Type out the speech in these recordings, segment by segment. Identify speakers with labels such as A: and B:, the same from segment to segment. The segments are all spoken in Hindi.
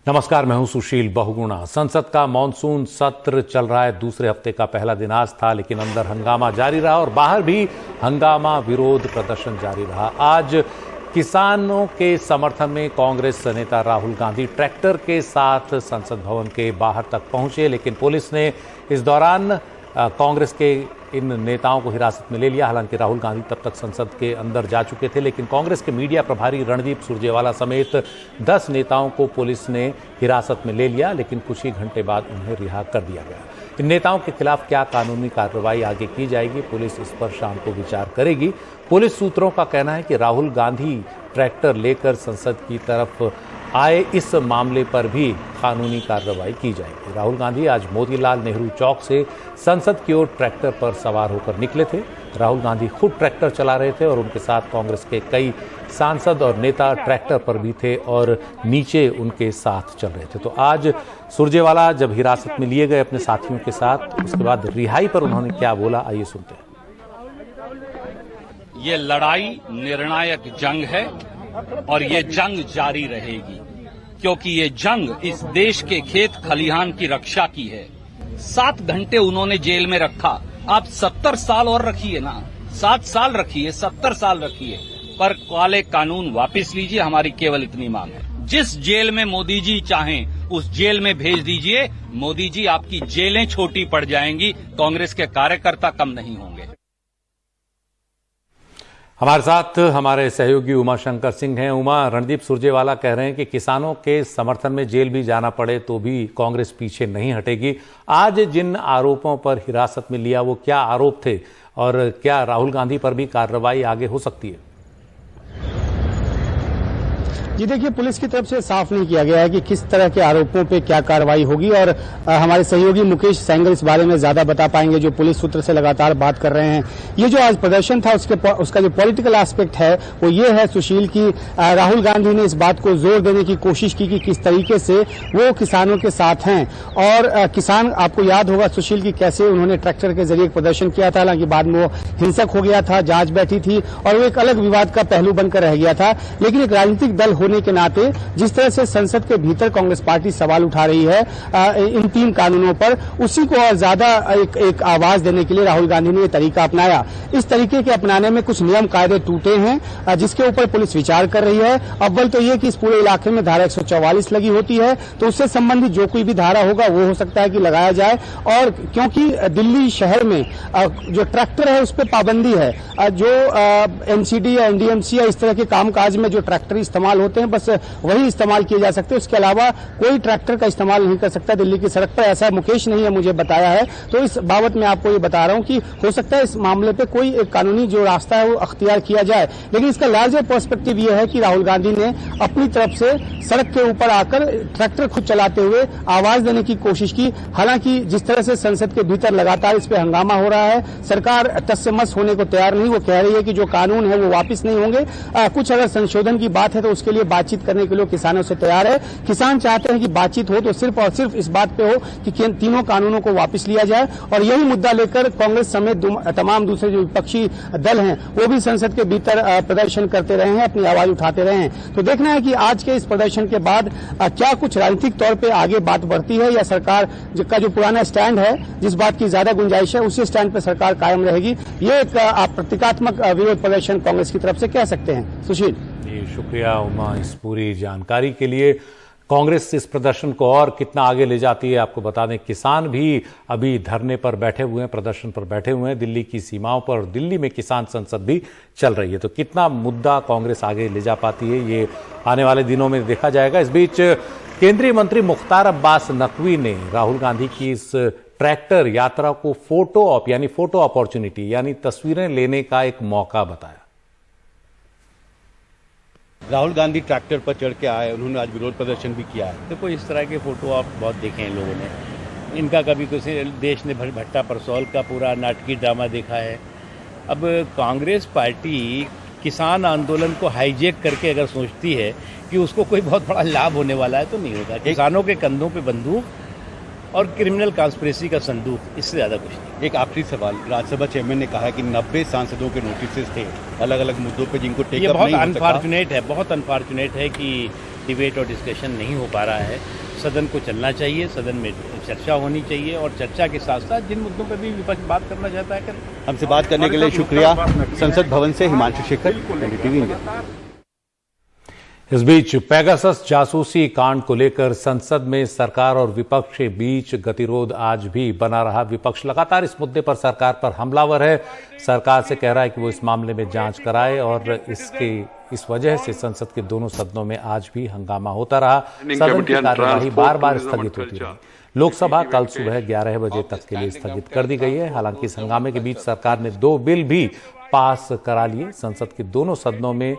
A: नमस्कार, मैं हूं सुशील बहुगुणा। संसद का मॉनसून सत्र चल रहा है। दूसरे हफ्ते का पहला दिन आज था, लेकिन अंदर हंगामा जारी रहा और बाहर भी हंगामा, विरोध प्रदर्शन जारी रहा। आज किसानों के समर्थन में कांग्रेस नेता राहुल गांधी ट्रैक्टर के साथ संसद भवन के बाहर तक पहुंचे, लेकिन पुलिस ने इस दौरान कांग्रेस के इन नेताओं को हिरासत में ले लिया। हालांकि राहुल गांधी तब तक संसद के अंदर जा चुके थे, लेकिन कांग्रेस के मीडिया प्रभारी रणदीप सुरजेवाला समेत 10 नेताओं को पुलिस ने हिरासत में ले लिया, लेकिन कुछ ही घंटे बाद उन्हें रिहा कर दिया गया। इन नेताओं के खिलाफ क्या कानूनी कार्रवाई आगे की जाएगी, पुलिस इस पर शाम को विचार करेगी। पुलिस सूत्रों का कहना है कि राहुल गांधी ट्रैक्टर लेकर संसद की तरफ आए, इस मामले पर भी कानूनी कार्रवाई की जाएगी। राहुल गांधी आज मोतीलाल नेहरू चौक से संसद की ओर ट्रैक्टर पर सवार होकर निकले थे। राहुल गांधी खुद ट्रैक्टर चला रहे थे और उनके साथ कांग्रेस के कई सांसद और नेता ट्रैक्टर पर भी थे और नीचे उनके साथ चल रहे थे। तो आज सुरजेवाला जब हिरासत में लिए गए अपने साथियों के साथ, उसके बाद रिहाई पर उन्होंने क्या बोला, आइए सुनते हैं।
B: ये लड़ाई निर्णायक जंग है और ये जंग जारी रहेगी, क्योंकि ये जंग इस देश के खेत खलिहान की रक्षा की है। 7 घंटे उन्होंने जेल में रखा। आप 70 साल और रखिए ना, 7 साल रखिए, 70 साल रखिए, पर काले कानून वापस लीजिए। हमारी केवल इतनी मांग है। जिस जेल में मोदी जी चाहें उस जेल में भेज दीजिए। मोदी जी, आपकी जेलें छोटी पड़ जाएंगी, कांग्रेस के कार्यकर्ता कम नहीं होंगे।
A: हमारे साथ हमारे सहयोगी उमा शंकर सिंह हैं। उमा, रणदीप सुरजेवाला कह रहे हैं कि किसानों के समर्थन में जेल भी जाना पड़े तो भी कांग्रेस पीछे नहीं हटेगी। आज जिन आरोपों पर हिरासत में लिया, वो क्या आरोप थे और क्या राहुल गांधी पर भी कार्रवाई आगे हो सकती है?
C: जी देखिए, पुलिस की तरफ से साफ नहीं किया गया है कि किस तरह के आरोपों पे क्या कार्रवाई होगी और हमारे सहयोगी मुकेश सैंगल इस बारे में ज्यादा बता पाएंगे, जो पुलिस सूत्र से लगातार बात कर रहे हैं। ये जो आज प्रदर्शन था उसका जो पॉलिटिकल एस्पेक्ट है वो ये है सुशील की राहुल गांधी ने इस बात को जोर देने की कोशिश की कि किस तरीके से वो किसानों के साथ हैं और किसान, आपको याद होगा सुशील की कैसे उन्होंने ट्रैक्टर के जरिए प्रदर्शन किया था। हालांकि बाद में वो हिंसक हो गया था, जांच बैठी थी और वो एक अलग विवाद का पहलू बनकर रह गया था। लेकिन एक राजनीतिक दल होने के नाते जिस तरह से संसद के भीतर कांग्रेस पार्टी सवाल उठा रही है इन 3 कानूनों पर, उसी को और ज्यादा एक आवाज देने के लिए राहुल गांधी ने यह तरीका अपनाया। इस तरीके के अपनाने में कुछ नियम कायदे टूटे हैं जिसके ऊपर पुलिस विचार कर रही है। अव्वल तो ये कि इस पूरे इलाके में धारा 144 लगी होती है, तो उससे संबंधित जो कोई भी धारा होगा वो हो सकता है कि लगाया जाए। और क्योंकि दिल्ली शहर में जो ट्रैक्टर है उस पर पाबंदी है, जो एनसीडी या एनडीएमसी या इस तरह के कामकाज में जो ट्रैक्टर इस्तेमाल होते हैं बस वही इस्तेमाल किए जा सकते हैं, उसके अलावा कोई ट्रैक्टर का इस्तेमाल नहीं कर सकता दिल्ली की सड़क पर। ऐसा मुकेश ने मुझे बताया है। तो इस बाबत में आपको ये बता रहा हूं कि हो सकता है इस मामले पे कोई एक कानूनी जो रास्ता है वो अख्तियार किया जाए। लेकिन इसका लार्जर पर्सपेक्टिव ये है कि राहुल गांधी ने अपनी तरफ से सड़क के ऊपर आकर ट्रैक्टर खुद चलाते हुए आवाज देने की कोशिश की। हालांकि जिस तरह से संसद के भीतर लगातार इस पे हंगामा हो रहा है, सरकार टस से मस होने को तैयार नहीं। वो कह रही है कि जो कानून है वो वापिस नहीं होंगे। कुछ अगर संशोधन की बात है तो उसके लिए बातचीत करने के लिए किसानों से तैयार है। किसान चाहते हैं कि बातचीत हो तो सिर्फ और सिर्फ इस बात पे हो कि तीनों कानूनों को वापस लिया जाए। और यही मुद्दा लेकर कांग्रेस समेत तमाम दूसरे जो विपक्षी दल हैं वो भी संसद के भीतर प्रदर्शन करते रहे हैं, अपनी आवाज उठाते रहे हैं। तो देखना है कि आज के इस प्रदर्शन के बाद क्या कुछ राजनीतिक तौर पर आगे बात बढ़ती है या सरकार का जो पुराना स्टैंड है, जिस बात की ज्यादा गुंजाइश है, उसी स्टैंड पर सरकार कायम रहेगी। ये एक प्रतीकात्मक विरोध प्रदर्शन कांग्रेस की तरफ से कह सकते हैं। सुशील
A: जी, शुक्रिया उमा इस पूरी जानकारी के लिए। कांग्रेस इस प्रदर्शन को और कितना आगे ले जाती है आपको बता दें। किसान भी अभी धरने पर बैठे हुए हैं, प्रदर्शन पर बैठे हुए हैं दिल्ली की सीमाओं पर। दिल्ली में किसान संसद भी चल रही है, तो कितना मुद्दा कांग्रेस आगे ले जा पाती है ये आने वाले दिनों में देखा जाएगा। इस बीच केंद्रीय मंत्री मुख्तार अब्बास नकवी ने राहुल गांधी की इस ट्रैक्टर यात्रा को फोटो अपॉर्चुनिटी यानी तस्वीरें लेने का एक मौका बताया।
D: राहुल गांधी ट्रैक्टर पर चढ़ के आए, उन्होंने आज विरोध प्रदर्शन भी किया है।
E: देखो, इस तरह के फोटो आप बहुत देखे हैं लोगों ने। इनका कभी किसी देश ने भट्टा परसौल का पूरा नाटकीय ड्रामा देखा है। अब कांग्रेस पार्टी किसान आंदोलन को हाईजैक करके अगर सोचती है कि उसको कोई बहुत बड़ा लाभ होने वाला है तो नहीं होगा। किसानों के कंधों पे बंदूक और क्रिमिनल कॉन्स्पिरेसी का संदूक, इससे ज्यादा कुछ नहीं।
D: एक आखिरी सवाल, राज्यसभा चेयरमैन ने कहा है कि 90 सांसदों के नोटिस थे अलग अलग मुद्दों पे जिनको टेक
E: ये
D: अप
E: बहुत
D: नहीं हो सका।
E: अनफॉर्चुनेट है, बहुत अनफॉर्चुनेट है कि डिबेट और डिस्कशन नहीं हो पा रहा है। सदन को चलना चाहिए, सदन में चर्चा होनी चाहिए और चर्चा के साथ साथ जिन मुद्दों पर भी विपक्ष बात करना चाहता है करें।
D: हमसे बात करने के लिए शुक्रिया। संसद भवन से हिमांशु शेखर, एनडीटीवी इंडिया।
A: इस बीच पेगासस जासूसी कांड को लेकर संसद में सरकार और विपक्ष के बीच गतिरोध आज भी बना रहा। विपक्ष लगातार इस मुद्दे पर सरकार पर हमलावर है, सरकार से कह रहा है कि वो इस मामले में जांच कराए और इस वजह से संसद के दोनों सदनों में आज भी हंगामा होता रहा। सदन की कार्यवाही बार बार स्थगित होती रही। लोकसभा कल सुबह 11 बजे तक के लिए स्थगित कर दी गई है। हालांकि इस हंगामे के बीच सरकार ने 2 बिल भी पास करा लिए। संसद के दोनों सदनों में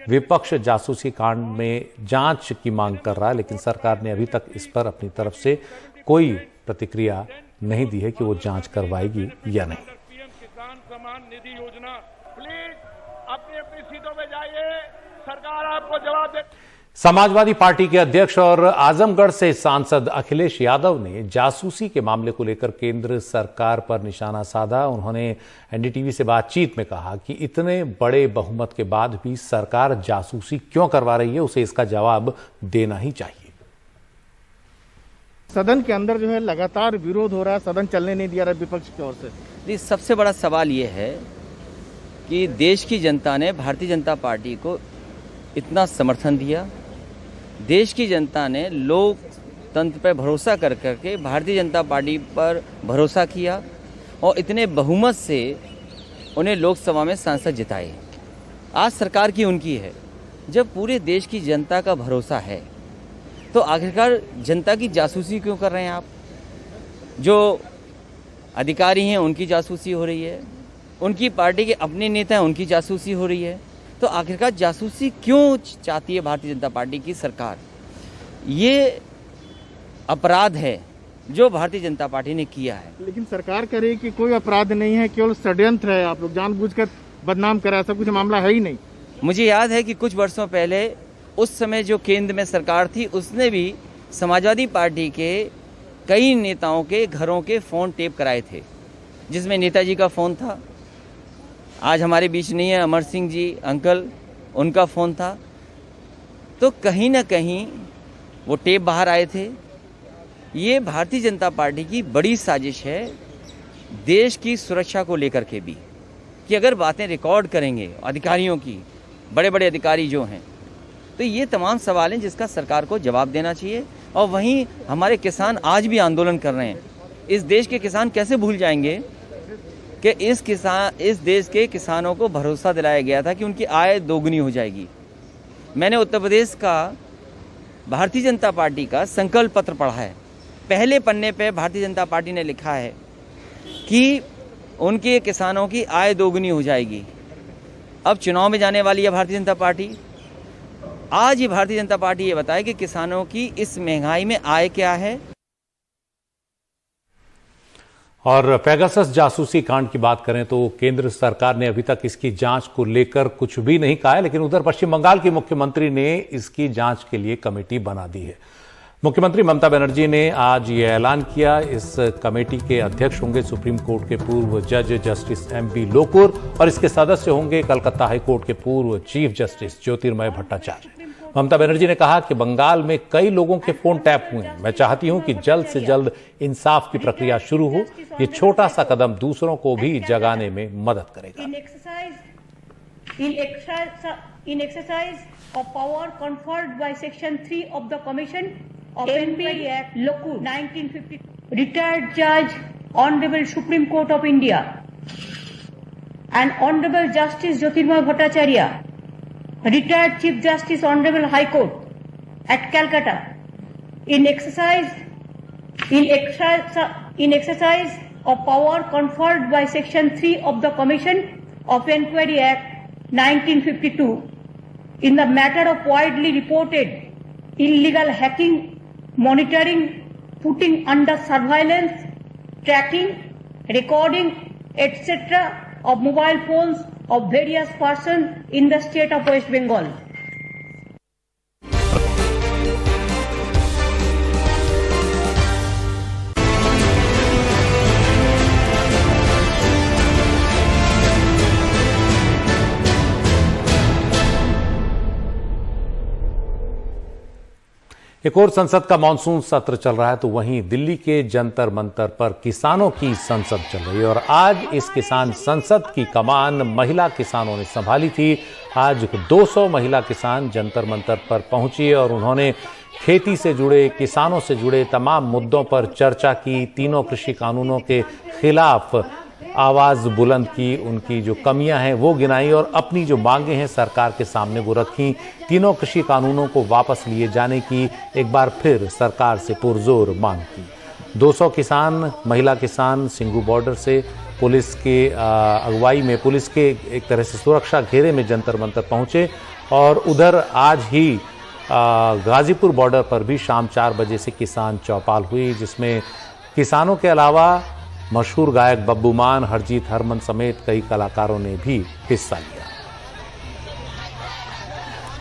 A: विपक्ष जासूसी कांड में जांच की मांग कर रहा है, लेकिन सरकार ने अभी तक इस पर अपनी तरफ से कोई प्रतिक्रिया नहीं दी है कि वो जांच करवाएगी या नहीं।
F: किसान सम्मान निधि योजना, प्लीज अपनी अपनी सीटों में जाइए, सरकार आपको जवाब दे।
A: समाजवादी पार्टी के अध्यक्ष और आजमगढ़ से सांसद अखिलेश यादव ने जासूसी के मामले को लेकर केंद्र सरकार पर निशाना साधा। उन्होंने एनडीटीवी से बातचीत में कहा कि इतने बड़े बहुमत के बाद भी सरकार जासूसी क्यों करवा रही है, उसे इसका जवाब देना ही चाहिए।
G: सदन के अंदर जो है लगातार विरोध हो रहा है, सदन चलने नहीं दिया रहा विपक्ष की ओर से।
H: सबसे बड़ा सवाल ये है कि देश की जनता ने भारतीय जनता पार्टी को इतना समर्थन दिया, देश की जनता ने लोकतंत्र पर भरोसा कर करके भारतीय जनता पार्टी पर भरोसा किया और इतने बहुमत से उन्हें लोकसभा में सांसद जिताए। आज सरकार की उनकी है। जब पूरे देश की जनता का भरोसा है तो आखिरकार जनता की जासूसी क्यों कर रहे हैं आप? जो अधिकारी हैं उनकी जासूसी हो रही है, उनकी पार्टी के अपने नेता हैं उनकी जासूसी हो रही है। तो आखिरकार जासूसी क्यों चाहती है भारतीय जनता पार्टी की सरकार? ये अपराध है जो भारतीय जनता पार्टी ने किया है।
G: लेकिन सरकार कह रही है कि कोई अपराध नहीं है, केवल षड्यंत्र है, आप लोग जानबूझकर बदनाम करा, सब कुछ मामला है ही नहीं।
H: मुझे याद है कि कुछ वर्षों पहले उस समय जो केंद्र में सरकार थी उसने भी समाजवादी पार्टी के कई नेताओं के घरों के फ़ोन टेप कराए थे, जिसमें नेताजी का फ़ोन था। आज हमारे बीच नहीं है अमर सिंह जी अंकल, उनका फ़ोन था। तो कहीं ना कहीं वो टेप बाहर आए थे। ये भारतीय जनता पार्टी की बड़ी साजिश है देश की सुरक्षा को लेकर के भी, कि अगर बातें रिकॉर्ड करेंगे अधिकारियों की, बड़े बड़े अधिकारी जो हैं, तो ये तमाम सवाल हैं जिसका सरकार को जवाब देना चाहिए। और वहीं हमारे किसान आज भी आंदोलन कर रहे हैं। इस देश के किसान कैसे भूल जाएंगे कि इस देश के किसानों को भरोसा दिलाया गया था कि उनकी आय दोगुनी हो जाएगी। मैंने उत्तर प्रदेश का भारतीय जनता पार्टी का संकल्प पत्र पढ़ा है। पहले पन्ने पे भारतीय जनता पार्टी ने लिखा है कि उनके किसानों की आय दोगुनी हो जाएगी। अब चुनाव में जाने वाली है भारतीय जनता पार्टी। आज ही भारतीय जनता पार्टी ये बताए कि किसानों की इस महंगाई में आय क्या है।
A: और पेगासस जासूसी कांड की बात करें तो केंद्र सरकार ने अभी तक इसकी जांच को लेकर कुछ भी नहीं कहा है, लेकिन उधर पश्चिम बंगाल की मुख्यमंत्री ने इसकी जांच के लिए कमेटी बना दी है। मुख्यमंत्री ममता बनर्जी ने आज ये ऐलान किया। इस कमेटी के अध्यक्ष होंगे सुप्रीम कोर्ट के पूर्व जज जस्टिस एमबी लोकुर और इसके सदस्य होंगे कलकत्ता हाईकोर्ट के पूर्व चीफ जस्टिस ज्योतिर्मय भट्टाचार्य। ममता बनर्जी ने कहा कि बंगाल में कई लोगों के फोन टैप हुए हैं। मैं चाहती हूं कि जल्द से जल्द इंसाफ की प्रक्रिया शुरू हो। ये छोटा सा कदम दूसरों को भी जगाने में मदद करेगा।
I: In exercise of power conferred by Section 3 of the Commission of Inquiry Act, Lokur 1950, retired Judge, Honorable Supreme Court of India, and Honorable Justice Jyotirmoy Bhattacharya, retired Chief Justice, Honorable High Court at Calcutta, in exercise of power conferred by Section 3 of the Commission of Inquiry Act 1952, in the matter of widely reported illegal hacking, monitoring, putting under surveillance, tracking, recording, etc. of mobile phones of various persons in the state of West Bengal.
A: एक और संसद का मानसून सत्र चल रहा है तो वहीं दिल्ली के जंतर मंतर पर किसानों की संसद चल रही है और आज इस किसान संसद की कमान महिला किसानों ने संभाली थी। आज 200 महिला किसान जंतर मंतर पर पहुंची और उन्होंने खेती से जुड़े, किसानों से जुड़े तमाम मुद्दों पर चर्चा की। तीनों कृषि कानूनों के खिलाफ आवाज बुलंद की, उनकी जो कमियां हैं वो गिनाई और अपनी जो मांगे हैं सरकार के सामने वो रखी। तीनों कृषि कानूनों को वापस लिए जाने की एक बार फिर सरकार से पुरजोर मांग की। 200 किसान, महिला किसान सिंघू बॉर्डर से पुलिस के अगुवाई में, पुलिस के एक तरह से सुरक्षा घेरे में जंतर मंतर पहुंचे और उधर आज ही गाजीपुर बॉर्डर पर भी शाम 4 बजे से किसान चौपाल हुई, जिसमें किसानों के अलावा मशहूर गायक बब्बू मान, हरजीत हरमन समेत कई कलाकारों ने भी हिस्सा लिया।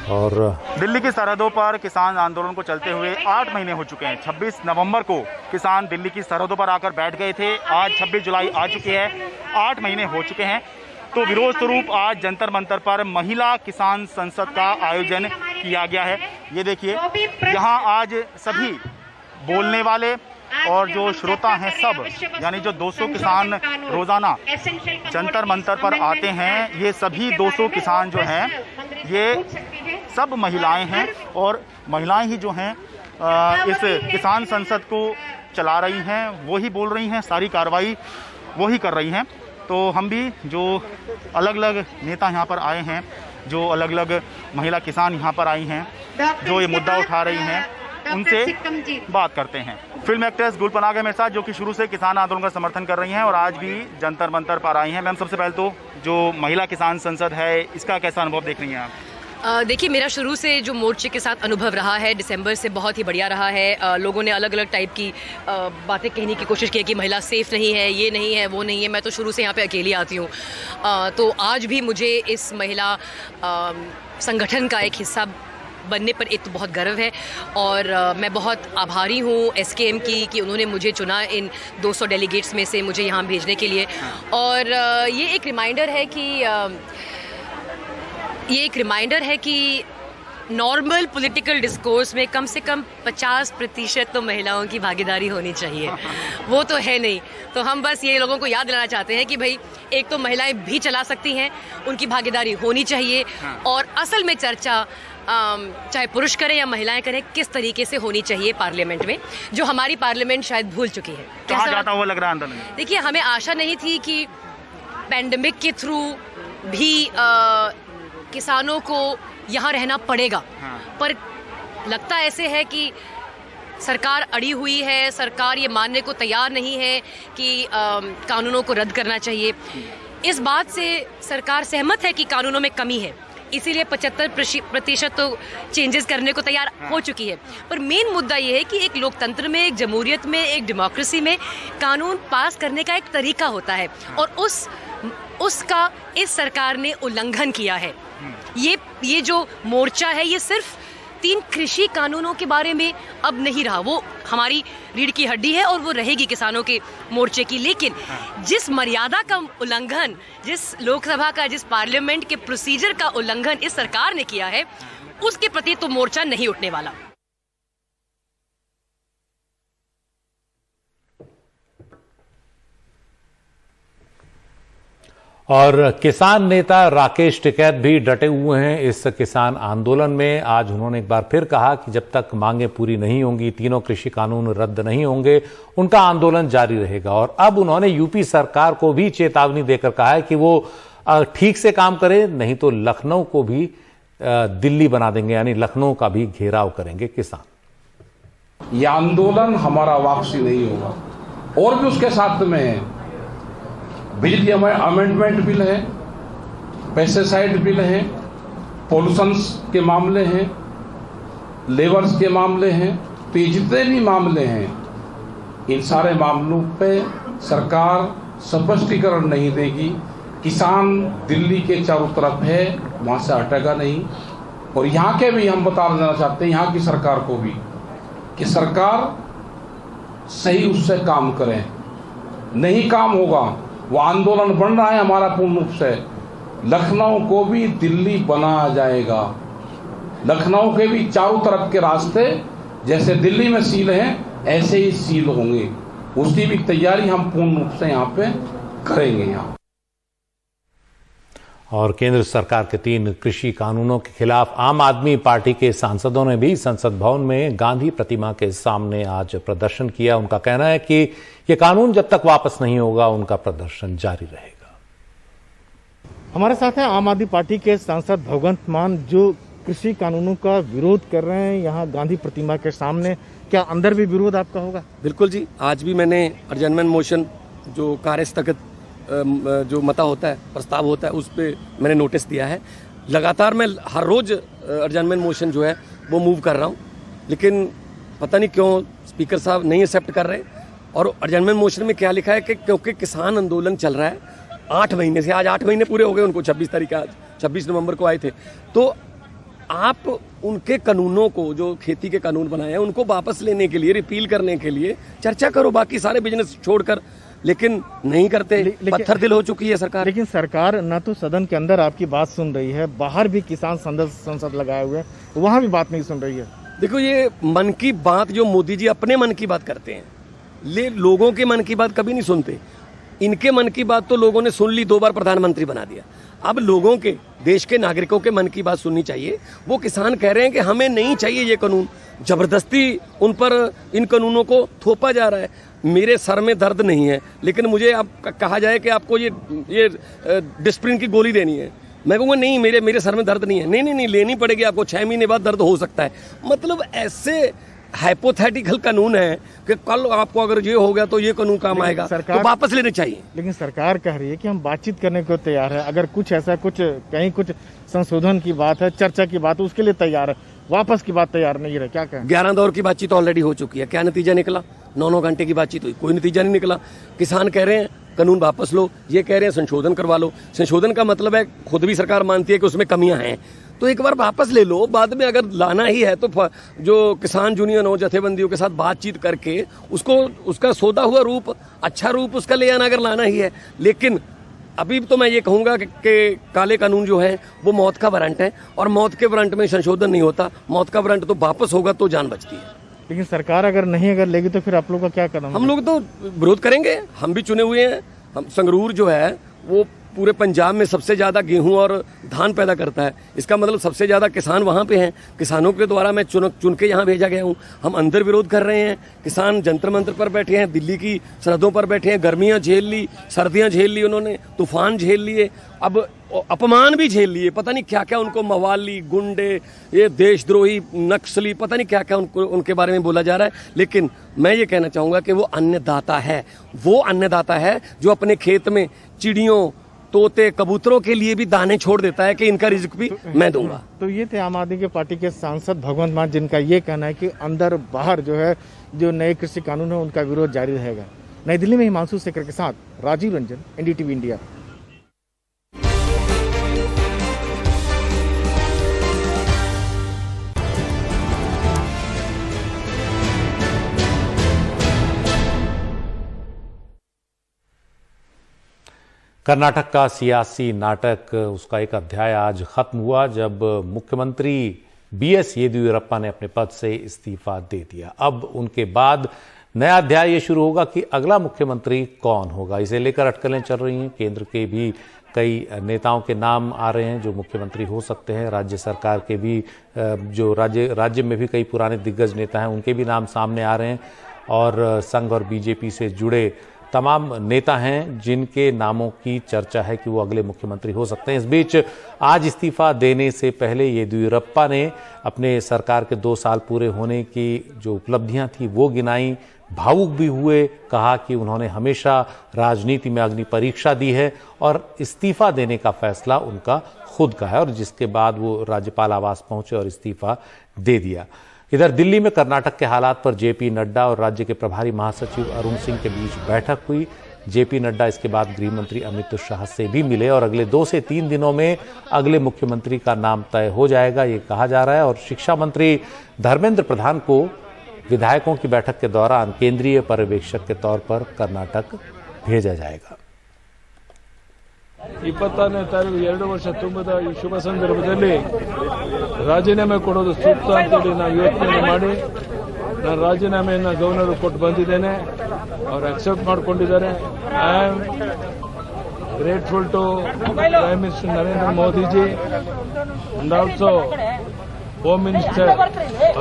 A: और
J: दिल्ली की सरहदों पर किसान आंदोलन को चलते हुए 8 महीने हो चुके हैं। 26 नवंबर को किसान दिल्ली की सरहदों पर आकर बैठ गए थे। आज 26 जुलाई आ चुकी है, 8 महीने हो चुके हैं। तो विरोध स्वरूप आज जंतर मंतर पर महिला किसान संसद का आयोजन किया गया है। ये देखिए, यहाँ आज सभी बोलने वाले और जो श्रोता हैं सब, यानी जो 200 किसान रोजाना जंतर मंतर पर आते हैं, ये सभी 200 किसान जो हैं ये सब महिलाएं हैं और महिलाएं ही जो हैं इस किसान संसद को चला रही हैं, वो ही बोल रही हैं, सारी कार्रवाई वो ही कर रही हैं। तो हम भी जो अलग अलग नेता यहाँ पर आए हैं, जो अलग अलग महिला किसान यहाँ पर आई हैं, जो ये मुद्दा उठा रही हैं, उनसे बात करते हैं। फिल्म एक्ट्रेस गुलपनाग है मेरे साथ, जो कि शुरू से किसान आंदोलन का समर्थन कर रही हैं और आज भी जंतर मंतर पर आई हैं। मैम, सबसे पहले तो जो महिला किसान संसद है, इसका कैसा अनुभव देख रही हैं आप?
K: देखिए, मेरा शुरू से जो मोर्चे के साथ अनुभव रहा है दिसंबर से बहुत ही बढ़िया रहा है। लोगों ने अलग अलग टाइप की बातें कहने की कोशिश की कि महिला सेफ नहीं है, ये नहीं है, वो नहीं है। मैं तो शुरू से यहाँ पे अकेली आती हूँ, तो आज भी मुझे इस महिला संगठन का एक हिस्सा बनने पर एक तो बहुत गर्व है और मैं बहुत आभारी हूँ एसकेएम की कि उन्होंने मुझे चुना इन 200 डेलीगेट्स में से मुझे यहाँ भेजने के लिए। और ये एक रिमाइंडर है कि नॉर्मल पॉलिटिकल डिस्कोर्स में कम से कम 50% तो महिलाओं की भागीदारी होनी चाहिए। वो तो है नहीं, तो हम बस ये लोगों को याद दिलाना चाहते हैं कि भाई एक तो महिलाएं भी चला सकती हैं, उनकी भागीदारी होनी चाहिए। और असल में चर्चा चाहे पुरुष करें या महिलाएं करें, किस तरीके से होनी चाहिए पार्लियामेंट में, जो हमारी पार्लियामेंट शायद भूल चुकी है।
J: कहाँ जाता हुआ लग रहा है आंदोलन?
K: देखिए, हमें आशा नहीं थी कि पैंडेमिक के थ्रू भी किसानों को यहाँ रहना पड़ेगा, पर लगता ऐसे है कि सरकार अड़ी हुई है। सरकार ये मानने को तैयार नहीं है कि कानूनों को रद्द करना चाहिए। इस बात से सरकार सहमत है कि कानूनों में कमी है, इसीलिए 75% तो चेंजेस करने को तैयार हो चुकी है। पर मेन मुद्दा ये है कि एक लोकतंत्र में, एक जमहूरियत में, एक डेमोक्रेसी में कानून पास करने का एक तरीका होता है और उसका इस सरकार ने उल्लंघन किया है। ये जो मोर्चा है, ये सिर्फ 3 कृषि कानूनों के बारे में अब नहीं रहा। वो हमारी रीढ़ की हड्डी है और वो रहेगी किसानों के मोर्चे की। लेकिन जिस मर्यादा का उल्लंघन, जिस लोकसभा का, जिस पार्लियामेंट के प्रोसीजर का उल्लंघन इस सरकार ने किया है, उसके प्रति तो मोर्चा नहीं उठने वाला।
A: और किसान नेता राकेश टिकैत भी डटे हुए हैं इस किसान आंदोलन में। आज उन्होंने एक बार फिर कहा कि जब तक मांगें पूरी नहीं होंगी, तीनों कृषि कानून रद्द नहीं होंगे, उनका आंदोलन जारी रहेगा। और अब उन्होंने यूपी सरकार को भी चेतावनी देकर कहा है कि वो ठीक से काम करे, नहीं तो लखनऊ को भी दिल्ली बना देंगे, यानी लखनऊ का भी घेराव करेंगे किसान।
L: यह आंदोलन हमारा वापसी नहीं होगा। और भी उसके साथ में बिजली अमेंडमेंट बिल है, पेस्टिसाइड बिल है, पॉल्यूशन के मामले हैं, लेबर्स के मामले हैं। तो ये जितने भी मामले हैं, इन सारे मामलों पे सरकार स्पष्टीकरण नहीं देगी। किसान दिल्ली के चारों तरफ है, वहां से हटेगा नहीं। और यहाँ के भी हम बता देना चाहते हैं, यहाँ की सरकार को भी, कि सरकार सही उससे काम करें। नहीं काम होगा, वो आंदोलन बन रहा है हमारा पूर्ण रूप से, लखनऊ को भी दिल्ली बनाया जाएगा। लखनऊ के भी चारों तरफ के रास्ते जैसे दिल्ली में सील हैं ऐसे ही सील होंगे, उसकी भी तैयारी हम पूर्ण रूप से यहाँ पे करेंगे। यहाँ
A: और केंद्र सरकार के 3 कृषि कानूनों के खिलाफ आम आदमी पार्टी के सांसदों ने भी संसद भवन में गांधी प्रतिमा के सामने आज प्रदर्शन किया। उनका कहना है कि ये कानून जब तक वापस नहीं होगा उनका प्रदर्शन जारी रहेगा।
G: हमारे साथ हैं आम आदमी पार्टी के सांसद भगवंत मान, जो कृषि कानूनों का विरोध कर रहे हैं यहाँ गांधी प्रतिमा के सामने। क्या अंदर भी विरोध आपका होगा?
M: बिल्कुल जी, आज भी मैंने अर्जनमेंट मोशन जो कार्य स्थगित जो मता होता है, प्रस्ताव होता है, उस पर मैंने नोटिस दिया है। लगातार मैं हर रोज अर्जनमेंट मोशन जो है वो मूव कर रहा हूँ, लेकिन पता नहीं क्यों स्पीकर साहब नहीं एक्सेप्ट कर रहे। और अर्जनमेंट मोशन में क्या लिखा है कि क्योंकि किसान आंदोलन चल रहा है 8 महीने से, आज 8 महीने पूरे हो गए उनको, 26 तारीख आज 26 नवंबर को आए थे, तो आप उनके कानूनों को, जो खेती के कानून बनाए हैं, उनको वापस लेने के लिए, रिपील करने के लिए चर्चा करो, बाकी सारे बिजनेस छोड़कर। लेकिन नहीं करते, पत्थर दिल हो चुकी है सरकार।
G: लेकिन सरकार न तो सदन के अंदर आपकी बात सुन रही है, बाहर भी किसान संसद लगाए हुए हैं, वहां भी बात नहीं सुन रही है।
M: देखो, ये मन की बात जो मोदी जी अपने मन की बात करते हैं, लोगों के मन की बात कभी नहीं सुनते। इनके मन की बात तो लोगों ने सुन ली, 2 बार प्रधानमंत्री बना दिया। अब लोगों के, देश के नागरिकों के मन की बात सुननी चाहिए। वो किसान कह रहे हैं कि हमें नहीं चाहिए ये कानून, जबरदस्ती उन पर इन कानूनों को थोपा जा रहा है। मेरे सर में दर्द नहीं है, लेकिन मुझे अब कहा जाए कि आपको ये डिस्प्रिन की गोली देनी है, मैं कहूँगा नहीं, मेरे सर में दर्द नहीं है। नहीं, लेनी पड़ेगी आपको, 6 महीने बाद दर्द हो सकता है। मतलब ऐसे हाइपोथेटिकल कानून है कि कल आपको अगर ये हो गया तो ये कानून काम आएगा, तो वापस लेने चाहिए।
G: लेकिन सरकार कह रही है कि हम बातचीत करने को तैयार है, अगर कुछ ऐसा कहीं कुछ संशोधन की बात है, चर्चा की बात है, उसके लिए तैयार है, वापस की बात तैयार नहीं है। क्या कहें?
M: 11 दौर की बातचीत ऑलरेडी हो चुकी है, क्या नतीजा निकला? 9 घंटे की बातचीत हुई, कोई नतीजा नहीं निकला। किसान कह रहे हैं कानून वापस लो, ये कह रहे हैं संशोधन करवा लो। संशोधन का मतलब है, खुद भी सरकार मानती है कि उसमें कमियां हैं, तो एक बार वापस ले लो। बाद में अगर लाना ही है तो जो किसान यूनियन हो, जथेबंदियों के साथ बातचीत करके उसका सोधा हुआ रूप, अच्छा रूप उसका ले आना, अगर लाना ही है। लेकिन अभी तो मैं ये कहूँगा कि काले कानून जो है वो मौत का वारंट है, और मौत के वारंट में संशोधन नहीं होता। मौत का वारंट तो वापस होगा तो जान बचती है।
G: लेकिन सरकार अगर लेगी तो फिर आप लोग का क्या कदम?
M: हम लोग तो विरोध करेंगे, हम भी चुने हुए हैं। हम संगरूर जो है वो पूरे पंजाब में सबसे ज्यादा गेहूं और धान पैदा करता है, इसका मतलब सबसे ज्यादा किसान वहां पे हैं। किसानों के द्वारा मैं चुन के यहाँ भेजा गया हूँ। हम अंदर विरोध कर रहे हैं, किसान जंतर मंत्र पर बैठे हैं, दिल्ली की सरहदों पर बैठे हैं, गर्मियां झेल ली, सर्दियां झेल ली, उन्होंने तूफान झेल लिए, अब अपमान भी झेल लिए। पता नहीं क्या क्या उनको मवाली, गुंडे, ये देशद्रोही, नक्सली, पता नहीं क्या क्या उनके बारे में बोला जा रहा है। लेकिन मैं ये कहना चाहूंगा कि वो अन्नदाता है, वो अन्नदाता है जो अपने खेत में चिड़ियों, तोते, कबूतरों के लिए भी दाने छोड़ देता है कि इनका रिज्क भी मैं दूंगा।
G: तो ये थे आम आदमी पार्टी के सांसद भगवंत मान, जिनका ये कहना है कि अंदर बाहर जो है, जो नए कृषि कानून है उनका विरोध जारी रहेगा। नई दिल्ली में हिमांशु शेखर के साथ राजीव रंजन, NDTV इंडिया।
A: कर्नाटक का सियासी नाटक, उसका एक अध्याय आज खत्म हुआ जब मुख्यमंत्री BS येदियुरप्पा ने अपने पद से इस्तीफा दे दिया। अब उनके बाद नया अध्याय ये शुरू होगा कि अगला मुख्यमंत्री कौन होगा। इसे लेकर अटकलें चल रही हैं। केंद्र के भी कई नेताओं के नाम आ रहे हैं जो मुख्यमंत्री हो सकते हैं। राज्य सरकार के भी, जो राज्य में भी कई पुराने दिग्गज नेता हैं, उनके भी नाम सामने आ रहे हैं। और संघ और BJP से जुड़े तमाम नेता हैं जिनके नामों की चर्चा है कि वो अगले मुख्यमंत्री हो सकते हैं। इस बीच आज इस्तीफा देने से पहले येदियुरप्पा ने अपने सरकार के 2 साल पूरे होने की जो उपलब्धियां थी वो गिनाई, भावुक भी हुए, कहा कि उन्होंने हमेशा राजनीति में अग्नि परीक्षा दी है और इस्तीफा देने का फैसला उनका खुद का है, और जिसके बाद वो राज्यपाल आवास पहुंचे और इस्तीफा दे दिया। इधर दिल्ली में कर्नाटक के हालात पर JP नड्डा और राज्य के प्रभारी महासचिव अरुण सिंह के बीच बैठक हुई। JP नड्डा इसके बाद गृह मंत्री अमित शाह से भी मिले और अगले 2 से 3 दिनों में अगले मुख्यमंत्री का नाम तय हो जाएगा, ये कहा जा रहा है। और शिक्षा मंत्री धर्मेंद्र प्रधान को विधायकों की बैठक के दौरान केंद्रीय पर्यवेक्षक के तौर पर कर्नाटक भेजा जाएगा।
N: 26ನೇ ತಾರೀಕು 2 ವರ್ಷ ತುಂಬದ ಈ ಶುಭ ಸಂದರ್ಭದಲ್ಲಿ ರಾಜೀನಾಮೆ ಕೊಡೋದು ಸೂಕ್ತ ಅಂತೇಳಿ ನಾವು ಯೋಚನೆ ಮಾಡಿ ನಾನು ರಾಜೀನಾಮೆಯನ್ನು ಗವರ್ನರ್ ಕೊಟ್ಟು ಬಂದಿದ್ದೇನೆ. ಅವರು ಅಕ್ಸೆಪ್ಟ್ ಮಾಡಿಕೊಂಡಿದ್ದಾರೆ. I am grateful to prime minister Narendra Modi ji and also Home Minister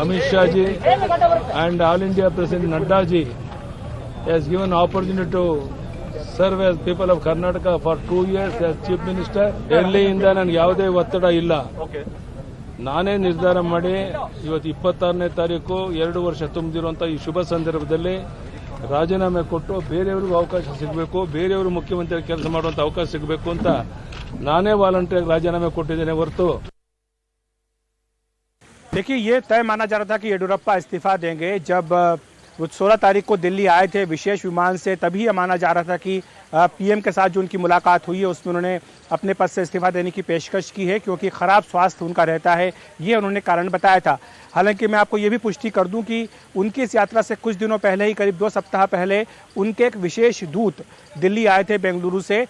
N: Amit Shah ji and All India President Nadda ji has given opportunity to serve as people of Karnataka for 2 years as Chief Minister. ಎಲ್ಲಿಂದ ನನಗೆ ಯಾವುದೇ ಒತ್ತಡ ಇಲ್ಲ. ನಾನೇ ನಿರ್ಧಾರ ಮಾಡಿ ಇವತ್ತು 26ನೇ ತಾರೀಕು 2 ವರ್ಷ ತುಂಬಿರುವಂಥ ಈ ಶುಭ ಸಂದರ್ಭದಲ್ಲಿ ರಾಜೀನಾಮೆ ಕೊಟ್ಟು ಬೇರೆಯವ್ರಿಗೂ ಅವಕಾಶ ಸಿಗಬೇಕು, ಬೇರೆಯವರು ಮುಖ್ಯಮಂತ್ರಿ ಕೆಲಸ ಮಾಡುವಂಥ ಅವಕಾಶ ಸಿಗಬೇಕು ಅಂತ ನಾನೇ ವಾಲಂಟಿಯರ್ ರಾಜೀನಾಮೆ ಕೊಟ್ಟಿದ್ದೇನೆ ಹೊರತು.
C: देखिए, ये तय माना जा रहा था कि येडियुरप्पा इस्तीफा देंगे. जब 16 तारीख को दिल्ली आए थे विशेष विमान से, तभी यह माना जा रहा था कि पीएम के साथ जो उनकी मुलाकात हुई है उसमें उन्होंने अपने पद से इस्तीफा देने की पेशकश की है, क्योंकि खराब स्वास्थ्य उनका रहता है, ये उन्होंने कारण बताया था. हालांकि मैं आपको ये भी पुष्टि कर दूं कि उनकी इस यात्रा से कुछ दिनों पहले ही, करीब 2 सप्ताह पहले, उनके एक विशेष दूत दिल्ली आए थे बेंगलुरु से.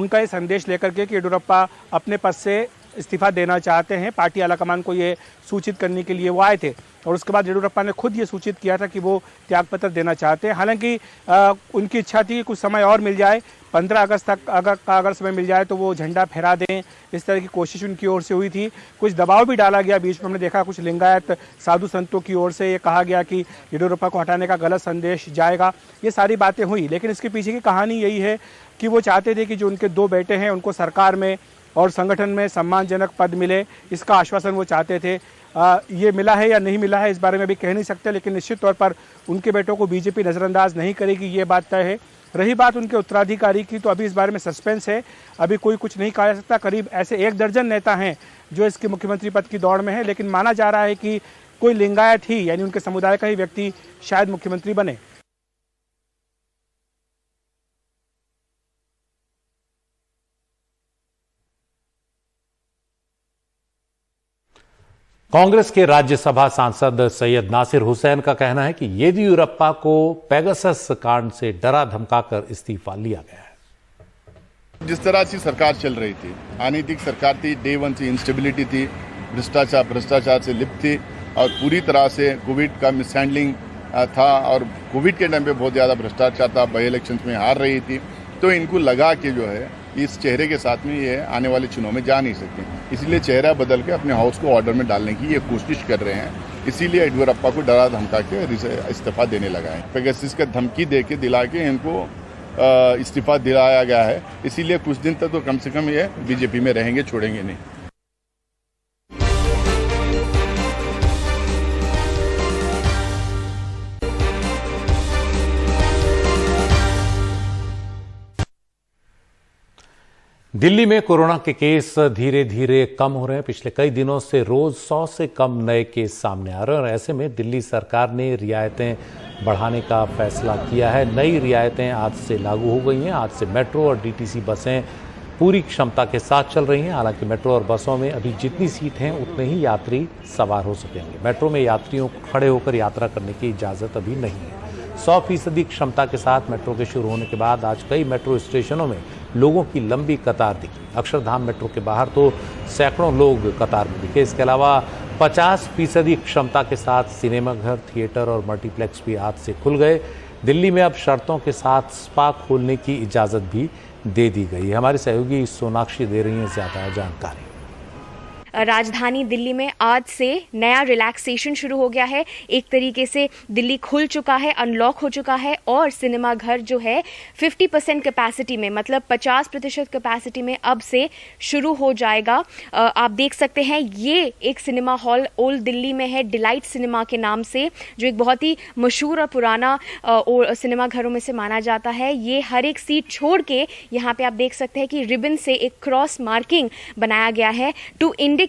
C: उनका ये संदेश लेकर के कि येडियुरप्पा अपने पद से इस्तीफा देना चाहते हैं. पार्टी आलाकमान को ये सूचित करने के लिए वो आए थे और उसके बाद येडियुरप्पा ने खुद ये सूचित किया था कि वो त्यागपत्र देना चाहते हैं. हालांकि उनकी इच्छा थी कि कुछ समय और मिल जाए, 15 अगस्त तक अगर समय मिल जाए तो वो झंडा फहरा दें, इस तरह की कोशिश उनकी ओर से हुई थी. कुछ दबाव भी डाला गया बीच में. हमने देखा कुछ लिंगायत साधु संतों की ओर से ये कहा गया कि येडियुरप्पा को हटाने का गलत संदेश जाएगा. ये सारी बातें हुई, लेकिन इसके पीछे की कहानी यही है कि वो चाहते थे कि जो उनके 2 बेटे हैं उनको सरकार में और संगठन में सम्मानजनक पद मिले, इसका आश्वासन वो चाहते थे. ये मिला है या नहीं मिला है इस बारे में भी कह नहीं सकते, लेकिन निश्चित तौर पर उनके बेटों को बीजेपी नज़रअंदाज नहीं करेगी, ये बात तय है. रही बात उनके उत्तराधिकारी की, तो अभी इस बारे में सस्पेंस है, अभी कोई कुछ नहीं कहा जा सकता. करीब ऐसे 1 दर्जन नेता हैं जो इसके मुख्यमंत्री पद की दौड़ में है, लेकिन माना जा रहा है कि कोई लिंगायत ही, यानी उनके समुदाय का ही व्यक्ति शायद मुख्यमंत्री बने.
A: कांग्रेस के राज्यसभा सांसद सैयद नासिर हुसैन का कहना है कि येदियुरप्पा को पेगासस कांड से डरा धमकाकर इस्तीफा लिया गया है.
O: जिस तरह से सरकार चल रही थी, अनैतिक सरकार थी, डे 1 से इंस्टेबिलिटी थी, भ्रष्टाचार से लिप्त थी और पूरी तरह से कोविड का मिसहैंडलिंग था और कोविड के टाइम पे बहुत ज़्यादा भ्रष्टाचार था, बाई इलेक्शंस में हार रही थी. तो इनको लगा कि जो है इस चेहरे के साथ में ये आने वाले चुनाव में जा नहीं सकते, इसलिए चेहरा बदल के अपने हाउस को ऑर्डर में डालने की ये कोशिश कर रहे हैं. इसीलिए येडियुरप्पा को डरा धमका के इस्तीफा देने लगा है. पेगासस का धमकी दे के दिला के इनको इस्तीफा दिलाया गया है. इसीलिए कुछ दिन तक तो कम से कम ये बीजेपी में रहेंगे, छोड़ेंगे नहीं.
A: दिल्ली में कोरोना के केस धीरे धीरे कम हो रहे हैं. पिछले कई दिनों से रोज 100 से कम नए केस सामने आ रहे हैं और ऐसे में दिल्ली सरकार ने रियायतें बढ़ाने का फैसला किया है. नई रियायतें आज से लागू हो गई हैं. आज से मेट्रो और डीटीसी बसें पूरी क्षमता के साथ चल रही हैं. हालांकि मेट्रो और बसों में अभी जितनी सीट हैं उतने ही यात्री सवार हो सकेंगे. मेट्रो में यात्रियों को खड़े होकर यात्रा करने की इजाज़त अभी नहीं है. 100% क्षमता के साथ मेट्रो के शुरू होने के बाद आज कई मेट्रो स्टेशनों में लोगों की लंबी कतार दिखी. अक्षरधाम मेट्रो के बाहर तो सैकड़ों लोग कतार में दिखे. इसके अलावा 50% क्षमता के साथ सिनेमाघर, थिएटर और मल्टीप्लेक्स भी आज से खुल गए. दिल्ली में अब शर्तों के साथ स्पा खोलने की इजाज़त भी दे दी गई है. हमारी सहयोगी सोनाक्षी दे रही हैं ज़्यादा जानकारी.
P: राजधानी दिल्ली में आज से नया रिलैक्सेशन शुरू हो गया है. एक तरीके से दिल्ली खुल चुका है, अनलॉक हो चुका है और सिनेमा घर जो है 50% कैपेसिटी में, मतलब 50% कैपेसिटी में अब से शुरू हो जाएगा. आप देख सकते हैं ये एक सिनेमा हॉल ओल्ड दिल्ली में है, डिलाइट सिनेमा के नाम से, जो एक बहुत ही मशहूर और पुराना सिनेमा घरों में से माना जाता है. ये हर एक सीट छोड़ के यहाँ पे आप देख सकते हैं कि रिबन से एक क्रॉस मार्किंग बनाया गया है टू इंडिकेट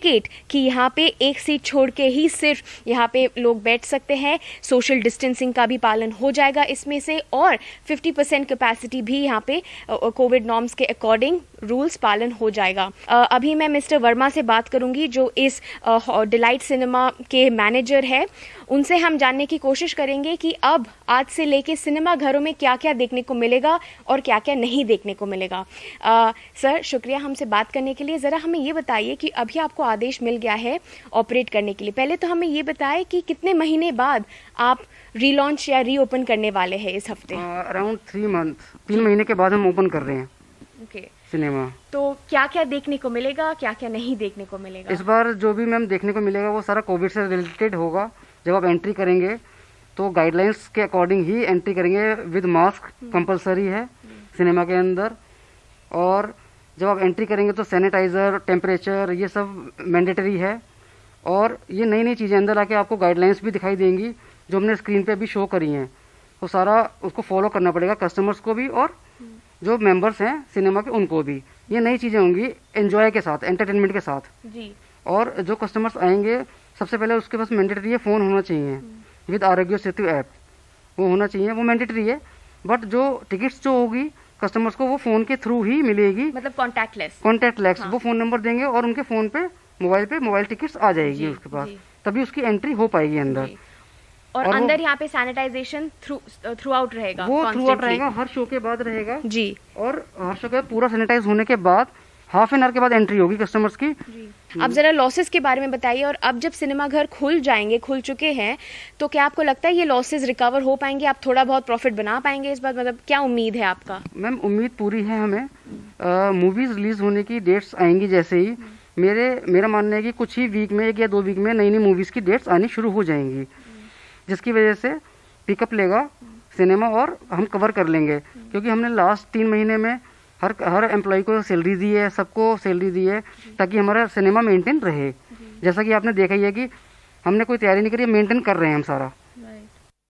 P: कि यहाँ पे एक सीट छोड़ के ही सिर्फ यहाँ पे लोग बैठ सकते हैं. सोशल डिस्टेंसिंग का भी पालन हो जाएगा इसमें से और 50% कैपेसिटी भी यहाँ पे कोविड नॉर्म्स के अकॉर्डिंग रूल्स पालन हो जाएगा. अभी मैं मिस्टर वर्मा से बात करूंगी जो इस डिलाइट सिनेमा के मैनेजर है. उनसे हम जानने की कोशिश करेंगे कि अब आज से लेके सिनेमा घरों में क्या क्या देखने को मिलेगा और क्या क्या नहीं देखने को मिलेगा. सर, शुक्रिया हमसे बात करने के लिए. ज़रा हमें ये बताइए कि अभी आपको आपको आदेश मिल गया है ऑपरेट करने के लिए। पहले तो हमें ये बताएं कि कितने महीने बाद आप रीलॉन्च या रीओपन करने वाले हैं इस हफ्ते?
Q: अराउंड 3 मंथ, 3 महीने के बाद हम ओपन कर रहे हैं
P: ओके
Q: सिनेमा।
P: तो क्या क्या देखने को मिलेगा, क्या क्या नहीं देखने को मिलेगा?
Q: इस बार जो भी मैम देखने को मिलेगा वो सारा कोविड से रिलेटेड होगा। जब आप एंट्री करेंगे तो गाइडलाइंस के अकॉर्डिंग ही एंट्री करेंगे, विद मास्क कंपलसरी है सिनेमा के अंदर। और जब आप एंट्री करेंगे तो सैनिटाइज़र, टेम्परेचर, ये सब मैंडेटरी है। और ये नई नई चीज़ें अंदर आके आपको गाइडलाइंस भी दिखाई देंगी जो हमने स्क्रीन पे अभी शो करी हैं। तो सारा उसको फॉलो करना पड़ेगा कस्टमर्स को भी और जो मेंबर्स हैं सिनेमा के उनको भी। ये नई चीज़ें होंगी एंजॉय के साथ, एंटरटेनमेंट के साथ
P: जी।
Q: और जो कस्टमर्स आएंगे सबसे पहले उसके पास मैंडेटरी है, फ़ोन होना चाहिए विद आरोग्य सेतु ऐप, वो होना चाहिए, वो मैंडेटरी है। बट जो टिकट्स जो होगी कस्टमर्स को वो फ़ोन के थ्रू ही मिलेगी,
P: मतलब कॉन्टैक्टलेस।
Q: हाँ। वो फ़ोन नंबर देंगे और उनके फ़ोन पे मोबाइल टिकट्स आ जाएगी उसके पास, तभी उसकी एंट्री हो पाएगी अंदर।
P: और अंदर यहाँ पे सैनिटाइजेशन थ्रू आउट रहेगा,
Q: वो थ्रू आउट रहेगा, हर शो के बाद रहेगा
P: जी।
Q: और हर शो के पूरा सैनिटाइज होने के बाद हाफ एन आवर के बाद एंट्री होगी कस्टमर्स की।
P: अब जरा लॉसेस के बारे में बताइए, और अब जब सिनेमा घर खुल चुके हैं तो क्या आपको लगता है ये लॉसेस रिकवर हो पाएंगे, आप थोड़ा बहुत प्रॉफिट बना पाएंगे इस बार, मतलब क्या उम्मीद है आपका?
Q: मैम उम्मीद पूरी है हमें। मूवीज रिलीज होने की डेट्स आएंगी जैसे ही, मेरा मानना है कि कुछ ही वीक में, 1 या 2 वीक में नई नई मूवीज की डेट्स आनी शुरू हो जाएंगी, जिसकी वजह से पिकअप लेगा सिनेमा और हम कवर कर लेंगे। क्योंकि हमने लास्ट 3 महीने में हर एम्प्लॉय को सैलरी दी है, सबको सैलरी दी है, ताकि हमारा सिनेमा मेंटेन रहे। जैसा कि आपने देखा ही है कि हमने कोई तैयारी नहीं करी, मेंटेन कर रहे हैं हम सारा।